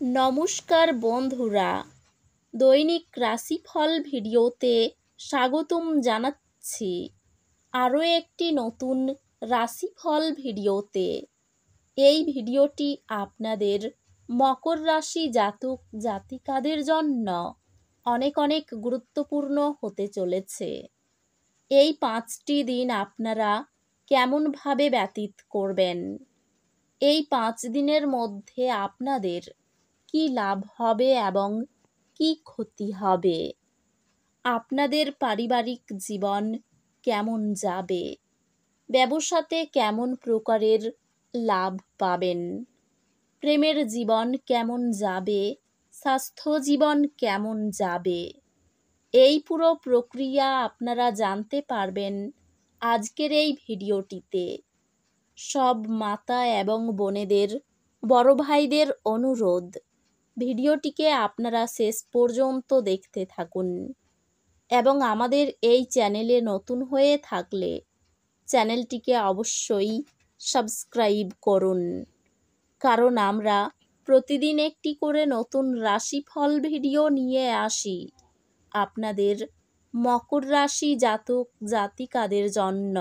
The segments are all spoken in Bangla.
নমস্কার বন্ধুরা, দৈনিক রাশিফল ভিডিওতে স্বাগতম জানাচ্ছি আরও একটি নতুন রাশিফল ভিডিওতে। এই ভিডিওটি আপনাদের মকর রাশি জাতক জাতিকাদের জন্য অনেক অনেক গুরুত্বপূর্ণ হতে চলেছে। এই 5টি দিন আপনারা কেমনভাবে ব্যতীত করবেন, এই 5 দিনের মধ্যে আপনাদের কি লাভ হবে এবং কি ক্ষতি হবে, আপনাদের পারিবারিক জীবন কেমন যাবে, ব্যবসাতে কেমন প্রকারের লাভ পাবেন, প্রেমের জীবন কেমন যাবে, স্বাস্থ্য জীবন কেমন যাবে, এই পুরো প্রক্রিয়া আপনারা জানতে পারবেন আজকের এই ভিডিওটিতে। সব মাতা এবং বোনেদের, বড় ভাইদের অনুরোধ, ভিডিওটিকে আপনারা শেষ পর্যন্ত দেখতে থাকুন এবং আমাদের এই চ্যানেলে নতুন হয়ে থাকলে চ্যানেলটিকে অবশ্যই সাবস্ক্রাইব করুন, কারণ আমরা প্রতিদিন একটি করে নতুন রাশিফল ভিডিও নিয়ে আসি আপনাদের মকর রাশি জাতক জাতিকাদের জন্য।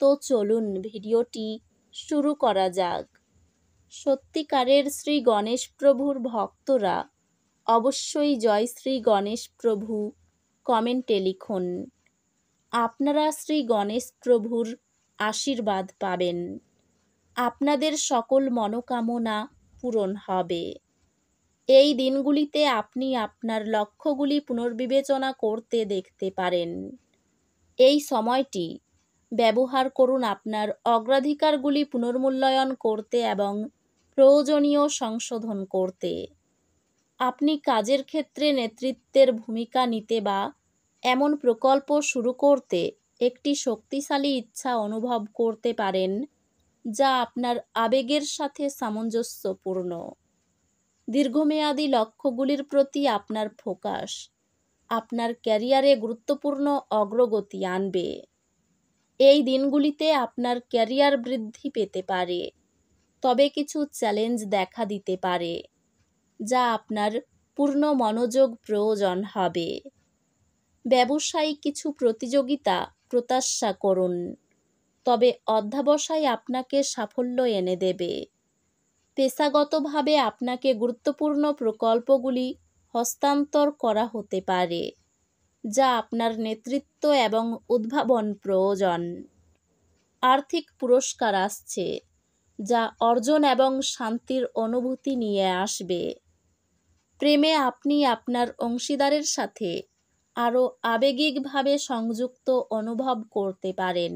তো চলুন ভিডিওটি শুরু করা যাক। সত্যিকারের শ্রী গণেশ প্রভুর ভক্তরা অবশ্যই জয় শ্রী গণেশ প্রভু কমেন্টে লিখুন। আপনারা শ্রী গণেশ প্রভুর আশীর্বাদ পাবেন, আপনাদের সকল মনোকামনা পূরণ হবে। এই দিনগুলিতে আপনি আপনার লক্ষ্যগুলি পুনর্বিবেচনা করতে দেখতে পারেন। এই সময়টি ব্যবহার করুন আপনার অগ্রাধিকারগুলি পুনর্মূল্যায়ন করতে এবং প্রয়োজনীয় সংশোধন করতে। আপনি কাজের ক্ষেত্রে নেতৃত্বের ভূমিকা নিতে বা এমন প্রকল্প শুরু করতে একটি শক্তিশালী ইচ্ছা অনুভব করতে পারেন যা আপনার আবেগের সাথে সামঞ্জস্যপূর্ণ। দীর্ঘমেয়াদী লক্ষ্যগুলির প্রতি আপনার ফোকাস আপনার ক্যারিয়ারে গুরুত্বপূর্ণ অগ্রগতি আনবে। এই দিনগুলিতে আপনার ক্যারিয়ার বৃদ্ধি পেতে পারে, তবে কিছু চ্যালেঞ্জ দেখা দিতে পারে যা আপনার পূর্ণ মনোযোগ প্রয়োজন হবে। ব্যবসায়িক কিছু প্রতিযোগিতা প্রত্যাশা করুন, তবে অধ্যবসায় আপনাকে সাফল্য এনে দেবে। পেশাগতভাবে আপনাকে গুরুত্বপূর্ণ প্রকল্পগুলি হস্তান্তর করা হতে পারে যা আপনার নেতৃত্ব এবং উদ্ভাবন প্রয়োজন। আর্থিক পুরস্কার আসছে যা অর্জন এবং শান্তির অনুভূতি নিয়ে আসবে। প্রেমে আপনি আপনার অংশীদারের সাথে আরও আবেগিকভাবে সংযুক্ত অনুভব করতে পারেন।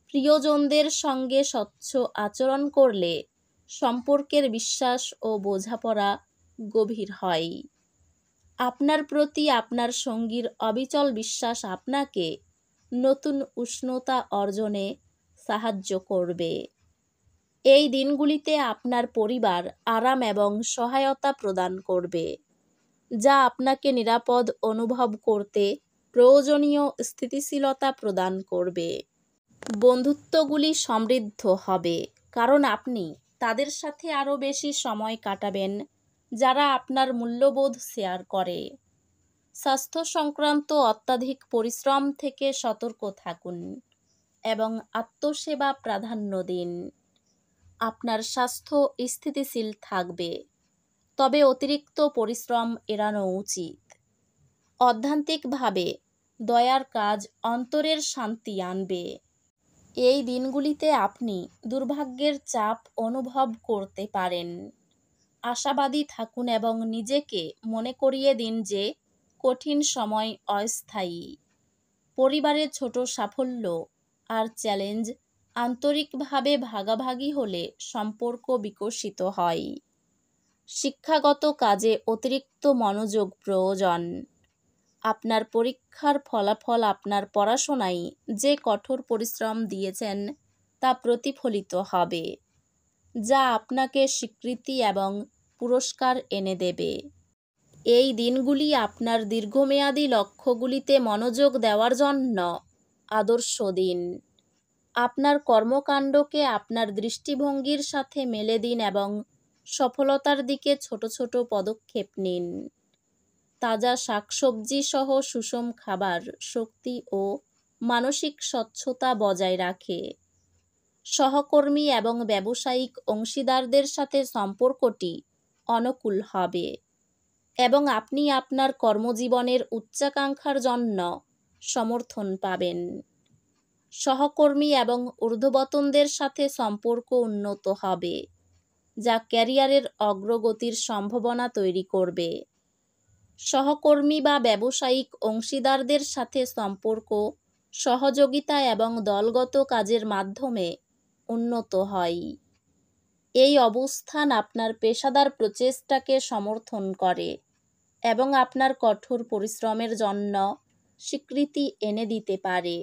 প্রিয়জনদের সঙ্গে স্বচ্ছ আচরণ করলে সম্পর্কের বিশ্বাস ও বোঝাপড়া গভীর হয়। আপনার প্রতি আপনার সঙ্গীর অবিচল বিশ্বাস আপনাকে নতুন উষ্ণতা অর্জনে সাহায্য করবে। এই দিনগুলিতে আপনার পরিবার আরাম এবং সহায়তা প্রদান করবে, যা আপনাকে নিরাপদ অনুভব করতে প্রয়োজনীয় স্থিতিশীলতা প্রদান করবে। বন্ধুত্বগুলি সমৃদ্ধ হবে, কারণ আপনি তাদের সাথে আরও বেশি সময় কাটাবেন যারা আপনার মূল্যবোধ শেয়ার করে। স্বাস্থ্য সংক্রান্ত অত্যাধিক পরিশ্রম থেকে সতর্ক থাকুন এবং আত্মসেবা প্রাধান্য দিন। আপনার স্বাস্থ্য স্থিতিশীল থাকবে, তবে অতিরিক্ত পরিশ্রম এড়ানো উচিত। অধ্যাত্মিকভাবে দয়ার কাজ অন্তরের শান্তি আনবে। এই দিনগুলিতে আপনি দুর্ভাগ্যের চাপ অনুভব করতে পারেন। আশাবাদী থাকুন এবং নিজেকে মনে করিয়ে দিন যে কঠিন সময় অস্থায়ী। পরিবারের ছোট সাফল্য আর চ্যালেঞ্জ আন্তরিকভাবে ভাগাভাগি হলে সম্পর্ক বিকশিত হয়। শিক্ষাগত কাজে অতিরিক্ত মনোযোগ প্রয়োজন। আপনার পরীক্ষার ফলাফল আপনার পড়াশোনায় যে কঠোর পরিশ্রম দিয়েছেন তা প্রতিফলিত হবে, যা আপনাকে স্বীকৃতি এবং পুরস্কার এনে দেবে। এই দিনগুলি আপনার দীর্ঘমেয়াদী লক্ষ্যগুলিতে মনোযোগ দেওয়ার জন্য আদর্শ দিন। আপনার কর্মকাণ্ডকে আপনার দৃষ্টিভঙ্গির সাথে মেলে দিন এবং সফলতার দিকে ছোট ছোট পদক্ষেপ নিন। তাজা শাকসবজি সহ সুষম খাবার শক্তি ও মানসিক স্বচ্ছতা বজায় রাখে। সহকর্মী এবং ব্যবসায়িক অংশীদারদের সাথে সম্পর্কটি অনুকূল হবে এবং আপনি আপনার কর্মজীবনের উচ্চাকাঙ্ক্ষার জন্য সমর্থন পাবেন। সহকর্মী এবং ঊর্ধ্বতনদের সাথে সম্পর্ক উন্নত হবে, যা ক্যারিয়ারের অগ্রগতির সম্ভাবনা তৈরি করবে। সহকর্মী বা ব্যবসায়িক অংশীদারদের সাথে সম্পর্ক সহযোগিতা এবং দলগত কাজের মাধ্যমে উন্নত হয়। এই অবস্থান আপনার পেশাদার প্রচেষ্টাকে সমর্থন করে এবং আপনার কঠোর পরিশ্রমের জন্য স্বীকৃতি এনে দিতে পারে।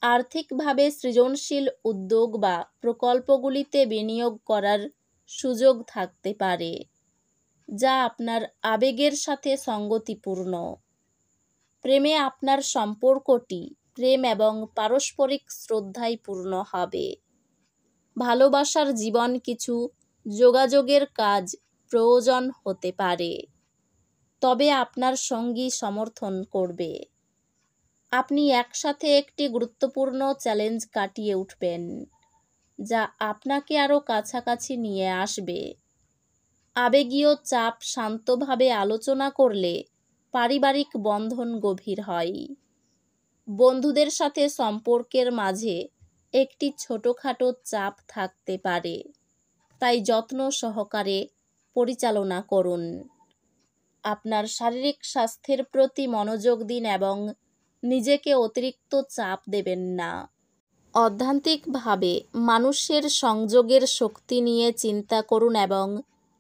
আর্থিকভাবে সৃজনশীল উদ্যোগ বা প্রকল্পগুলিতে বিনিয়োগ করার সুযোগ থাকতে পারে, যা আপনার আবেগের সাথে সঙ্গতিপূর্ণ। প্রেমে আপনার সম্পর্কটি প্রেম এবং পারস্পরিক শ্রদ্ধায় পূর্ণ হবে। ভালোবাসার জীবন কিছু যোগাযোগের কাজ প্রয়োজন হতে পারে, তবে আপনার সঙ্গী সমর্থন করবে। আপনি একসাথে একটি গুরুত্বপূর্ণ চ্যালেঞ্জ কাটিয়ে উঠবেন, যা আপনাকে আরও কাছাকাছি নিয়ে আসবে। আবেগীয় চাপ শান্তভাবে আলোচনা করলে পারিবারিক বন্ধন গভীর হয়। বন্ধুদের সাথে সম্পর্কের মাঝে একটি ছোটখাটো চাপ থাকতে পারে, তাই যত্ন সহকারে পরিচালনা করুন। আপনার শারীরিক স্বাস্থ্যের প্রতি মনোযোগ দিন এবং নিজেকে অতিরিক্ত চাপ দেবেন না। অধ্যাত্মিকভাবে মানুষের সংযোগের শক্তি নিয়ে চিন্তা করুন এবং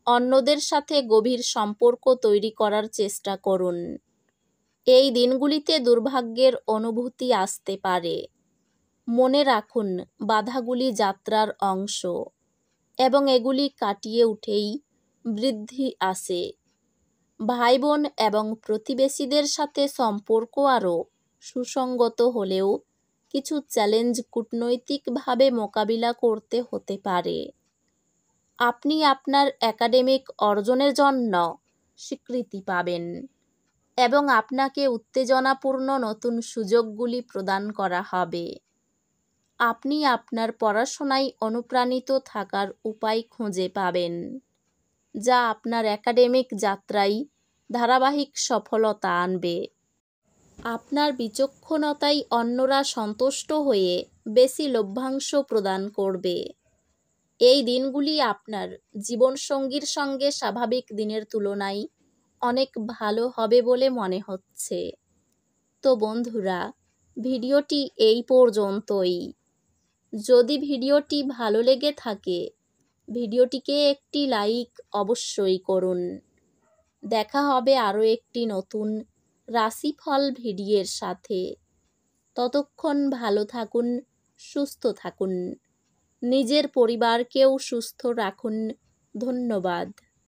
অন্যদের সাথে গভীর সম্পর্ক তৈরি করার চেষ্টা করুন। এই দিনগুলিতে দুর্ভাগ্যের অনুভূতি আসতে পারে। মনে রাখুন, বাধাগুলি যাত্রার অংশ এবং এগুলি কাটিয়ে উঠেই বৃদ্ধি আসে। ভাই বোন এবং প্রতিবেশীদের সাথে সম্পর্ক আরও সুসংগত হলেও কিছু চ্যালেঞ্জ কূটনৈতিকভাবে মোকাবিলা করতে হতে পারে। আপনি আপনার একাডেমিক অর্জনের জন্য স্বীকৃতি পাবেন এবং আপনাকে উত্তেজনাপূর্ণ নতুন সুযোগগুলি প্রদান করা হবে। আপনি আপনার পড়াশোনায় অনুপ্রাণিত থাকার উপায় খুঁজে পাবেন, যা আপনার একাডেমিক যাত্রায় ধারাবাহিক সফলতা আনবে। আপনার বিচক্ষণতায় অন্যরা সন্তুষ্ট হয়ে বেশি লভ্যাংশ প্রদান করবে। এই দিনগুলি আপনার জীবনসঙ্গীর সঙ্গে স্বাভাবিক দিনের তুলনায় অনেক ভালো হবে বলে মনে হচ্ছে। তো বন্ধুরা, ভিডিওটি এই পর্যন্তই। যদি ভিডিওটি ভালো লেগে থাকে, ভিডিওটিকে একটি লাইক অবশ্যই করুন। দেখা হবে আরও একটি নতুন রাশিফল ভিডিওর সাথে। ততক্ষণ ভালো থাকুন, সুস্থ থাকুন, নিজের পরিবারকেও সুস্থ রাখুন। ধন্যবাদ।